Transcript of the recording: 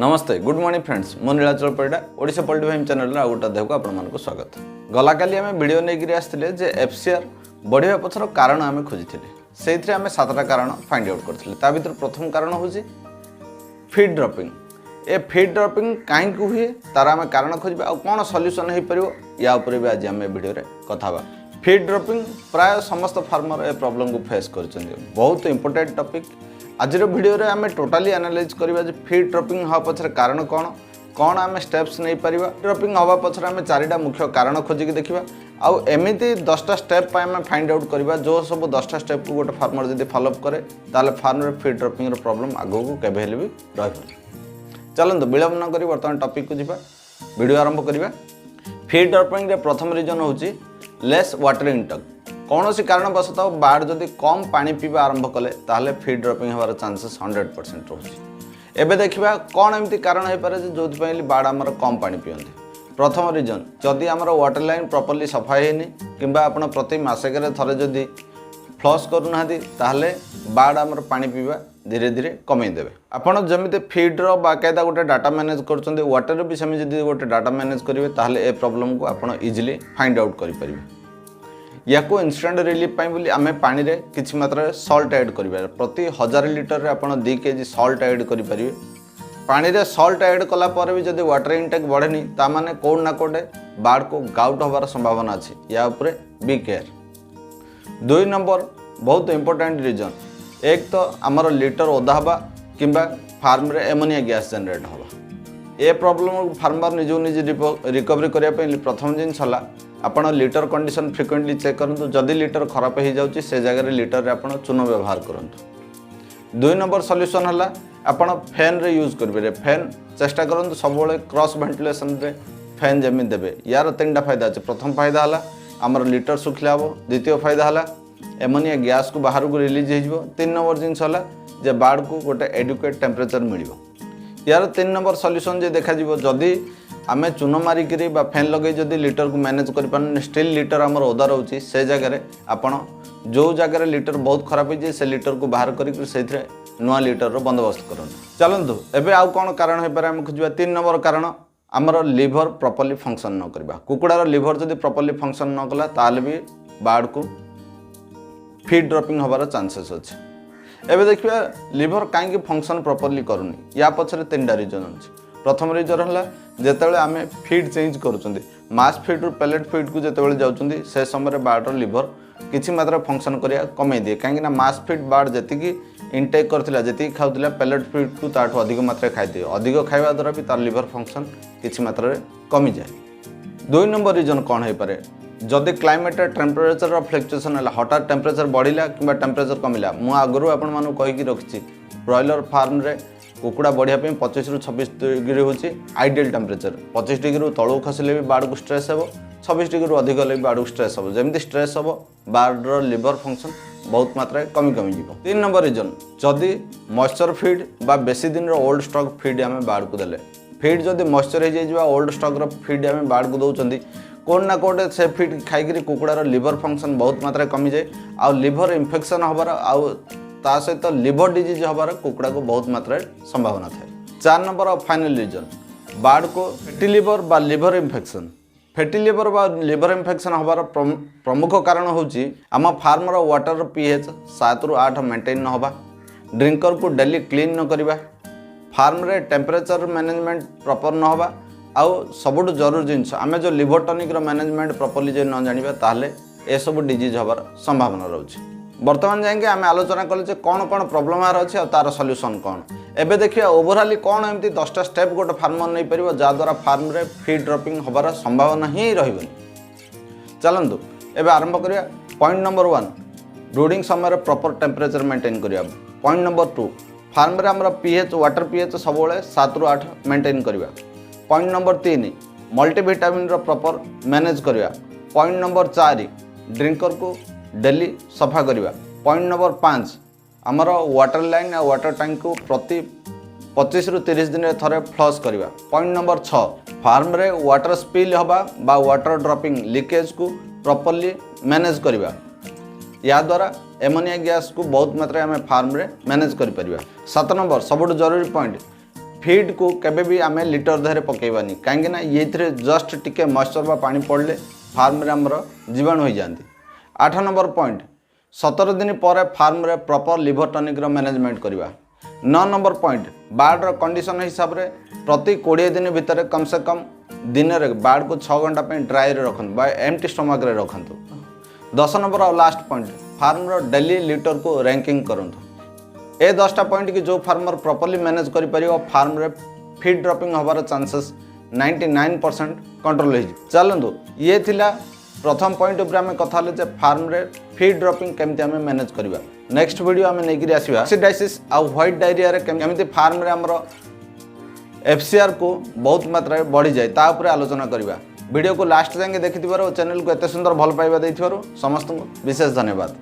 नमस्ते good morning friends मो Nilachal Parida Odisha poultry farm channel रे आउटा देखो आपण मानको स्वागत। गला काली आमे वीडियो नै गिरी आस्थिले जे एफसीआर बढ़िया पछर कारण आमे खोजिथिले सेइथरे आमे सातटा कारण फाइंड आउट करथिले। ता भीतर प्रथम कारण होची फीड ड्रॉपिंग। ए फीड ड्रॉपिंग काहे को हुए तार आमे कारण खोजबा आ कोन सॉल्यूशन हे परिबो या ऊपर भी आज आमे वीडियो रे कथाबा। फीड ड्रॉपिंग प्राय समस्त फार्मर ए प्रॉब्लम को फेस करछन्ते बहुत इंपोर्टेंट टॉपिक। आज वीडियो रे आमे टोटाली एनालाइज करबा जे फीड ड्रॉपिंग हा पछर कारण कौन आमे स्टेप्स नहीं परिबा। ड्रॉपिंग हवा पछर आमे चारिटा मुख्य कारण खोजी के देखिबा आ एमिति 10टा स्टेप पय आमे फाइंड आउट करबा जो सब 10टा स्टेप को गोटे फार्मर जदी फॉलो अप करे ताले फार्म रे फीड ड्रॉपिंग रो प्रॉब्लम आगो को केबे हेले भी रहबो। चलन तो विलंब न करी वर्तमान टॉपिक को जिबा वीडियो आरंभ करबा। फीड ड्रॉपिंग रे प्रथम रीजन होची लेस वाटर इनटेक। कौन सी कारण बसत बार्ड जदि कम पानी पीवा आरंभ कले ताहले फीड ड्रॉपिंग होवार चांसेस 100% रोची। एबे देखिबा कौन एमती कारण हे पारे जे जोथि पइली बार्ड हमर कम पानी पियंती। प्रथम रीजन जदि हमर वाटर लाइन प्रॉपर्ली सफा हेनी किंबा आपण प्रति मासकरे थरे जदि फ्लश करू नाहदी ताहले बार्ड हमर पानी पीवा धीरे धीरे कमै देबे। आपण जमिते फीड रो बाकायदा गोटे डाटा मैनेज करचंदे वाटर भी सेमी जदि गोटे डाटा मैनेज करिवे ताहले ए प्रॉब्लम को आपण इजीली फाइंड आउट करि परिबे। या को इंस्टेंट रिलीफ पाई बोली आमे पानी रे किछि मात्रा रे सॉल्ट ऐड करिबा। प्रति 1000 लीटर रे आपण 2 केजी सॉल्ट ऐड करि परिबे। पानी रे सॉल्ट ऐड कला पर भी जदि वाटर इनटेक बढ़ेनी ता माने कोड ना कोडे बार्ड को गाउट होबार संभावना अछि। या ऊपर बी केयर। 2 नंबर बहुत इंपोर्टेंट रीजन एक तो हमर लीटर ओदा हबा किंबा फार्म रे एमोनिया गैस जनरेट हबा। ए प्रॉब्लम फार्मर निजो निज रिकवरी करिया पे प्रथम दिन छला आपण लीटर कंडीशन फ्रिक्वेंटली चेक करंतु। जदि लीटर खराब हो जाउची से जगह रे लीटर रे आपण चून व्यवहार करंतु। 2 नंबर सॉल्यूशन हला आपण फैन रे यूज करबे। फैन चेष्टा करंतु सब बेले क्रॉस वेंटिलेशन रे फैन जमी देबे। यार 3टा फायदा अछि। प्रथम फायदा हला हमर लीटर सुखला हो। द्वितीय फायदा हला एमोनिया गैस को बाहर को रिलीज हो जिवो। 3 नंबर जिंस हला जे बार्ड को गोटे एडुकेट टेम्परेचर मिलिबो। यार 3 नंबर सॉल्यूशन जे देखा जिवो जदि आमे चून मारिकी बा फैन लगे जदि लीटर को मैनेज कर पान स्टिल लीटर आमर ओदा रोची से जगह आपण जो जगह लीटर बहुत खराब हो से लीटर को बाहर करके से नुआ लीटर रो बंदोबस्त करन। चलंतु एबे आउ कोन कारण हे पारे हम खोजबा। 3 नंबर कारण आमर लिवर प्रॉपर्ली फंक्शन न करबा। कुकुडार लिवर जदि प्रॉपर्ली फंक्शन न कला ताले भी बार्ड को फीड ड्रॉपिंग होबार चांसेस अछि। एबे देखिबा लिवर काहे कि फंक्शन प्रॉपर्ली करूनी या पछरे 3टा रीजन अछि। प्रथम रीजन है जितेबाला आम फीड चेंज करुँच मास फीड रु पेलेट फीड को जितेबाला जाऊँ से समय बार्डर लिवर किसी मात्रा फंक्शन करा कमे दिए कहीं मास फीड बार्ड जी इनटेक करथिला जी खाऊला पेलेट फीड को ताठू अधिक मात्रा खाई अधिक खाଇବା द्वारा भी तार लिवर फंक्शन किसी मात्रा कमी जाए। 2 नंबर रीजन कौन हो पारे जदि क्लाइमेट टेम्परेचर फ्लक्चुएसन है हठात टेम्परेचर बढ़ला कि टेम्परेचर कमिला मु आगु आपण मानू कहीकि रखी ब्रॉयलर फार्म रे कुकुड़ा बढ़िया 25 रु 26 डिग्री होची आइडियल टेम्परेचर। 25 डिग्री रु तळू खसिले भी बार्ड को स्ट्रेस हेबो 26 डिग्री रु अधिक ले भी बार्ड को स्ट्रेस हेबो। जेमती स्ट्रेस हेबो बार्ड रो लिवर फंक्शन बहुत मात्रा कमी जीवो। 3 नंबर रीजन जदि मॉइस्चर फीड बा बेसी दिन रो ओल्ड स्टॉक फीड आमे बार्ड को देले फीड जदि मॉइस्चर हो जाइबा ओल्ड स्टॉक रो फीड आमे बार्ड को दउचंदी कोन ना कोटे से फीड खाइकरी कुकुड़ार लिवर फंक्शन बहुत मात्रा कमी जाए आ लिवर इन्फेक्शन होबार आ ता सहित लिवर डिजीज होबार कुकुड़ा को बहुत मात्रा संभावना थाए। 4 नंबर और फाइनल रीजन बार्ड को फैटी लिवर बा लिवर इन्फेक्शन। फैटी लिवर बा लिवर इन्फेक्शन होबार प्रमुख कारण होची आम फार्म रो वाटर पीएच 7 रु 8 मेंटेन न होबा ड्रिंकर को डेली क्लीन न करबा फार्म रे टेम्परेचर मैनेजमेंट प्रॉपर न होबा आउ सबुठ जरूरी जिनस आमे जो लिवर टॉनिक रो मैनेजमेंट प्रॉपर्ली जे न जानिबा ताहले ए सब डिजीज होबार संभावना रहउची। वर्तमान जाएंगे आम आलोचना कले जे कौन कौन प्रोब्लेम यार अच्छे और तार सॉल्यूशन कौन। एबे देखिए ओवरऑल कौन एमती 10टा स्टेप गोटे फार्मर नहीं पारिबो जा द्वारा फार्म रे फीड ड्रॉपिंग होबार संभावना ही रहिबनी। चलंतु एबे आरंभ करिया। पॉइंट नंबर 1 ब्रूडिंग समय प्रॉपर टेम्परेचर मेंटेन करिया। पॉइंट नंबर 2 फार्म रे हमर पीएच वाटर पीएच सब बेले 7 रु 8 मेंटेन करिया। पॉइंट नंबर 3 मल्टीविटामिन रो प्रॉपर मैनेज करिया। पॉइंट नंबर 4 ड्रिंकर को डेली सफा करिबा। पॉइंट नंबर 5 आमर वाटर लाइन आ वाटर टैंक को प्रति 25 रु 30 दिन थरे फ्लश करिबा। पॉइंट नंबर 6 फार्म रे वाटर स्पिल होबा बा वाटर ड्रॉपिंग लीकेज को प्रॉपर्ली मैनेज करिबा। या द्वारा एमोनिया गैस को बहुत मात्रा में फार्म रे मैनेज करि परिबा। 7 नंबर सबुठ जरूरी पॉइंट फीड को केबे भी आम लिटर देहरे पकेबानी कहीं ये जस्ट टिके मॉइस्चर बा पानी पड़ले फार्म रे हमर जीवाणु हो जाती। 8 नंबर पॉइंट 17 दिन पर फार्म रे प्रॉपर लिवर टॉनिक रो मैनेजमेंट करवा। 9 नंबर पॉइंट बार्ड रो कंडीशन हिसाब रे प्रति 20 दिन भितर कम से कम दिन में बार्ड को 6 घंटा ड्राई रे रखु बा एम्प्टी स्टमक रे रखु। 10 नंबर और लास्ट पॉइंट फार्म रो डेली लिटर को रैंकिंग करंतु। ए 10टा पॉइंट की जो फार्मर प्रॉपर्ली मैनेज करि परियो फार्म रे फीड ड्रॉपिंग होबार चांसेस 99% कंट्रोल हो। चलतु ये थिला प्रथम पॉइंट उपर आम कथा जे फार्म रे फीड ड्रॉपिंग केमती आम मैनेज करवा। नेक्स्ट वीडियो आम नहीं आसवा ऑक्सीडाइसिस आ व्हाइट डायरिया रे केमती फार्म रे हमर एफसीआर को बहुत मात्रा बढ़ी जाए ता ऊपर आलोचना करवा। वीडियो को लास्ट जाके देखि चैनल को एत सुंदर भल पाइबा समस्त विशेष धन्यवाद।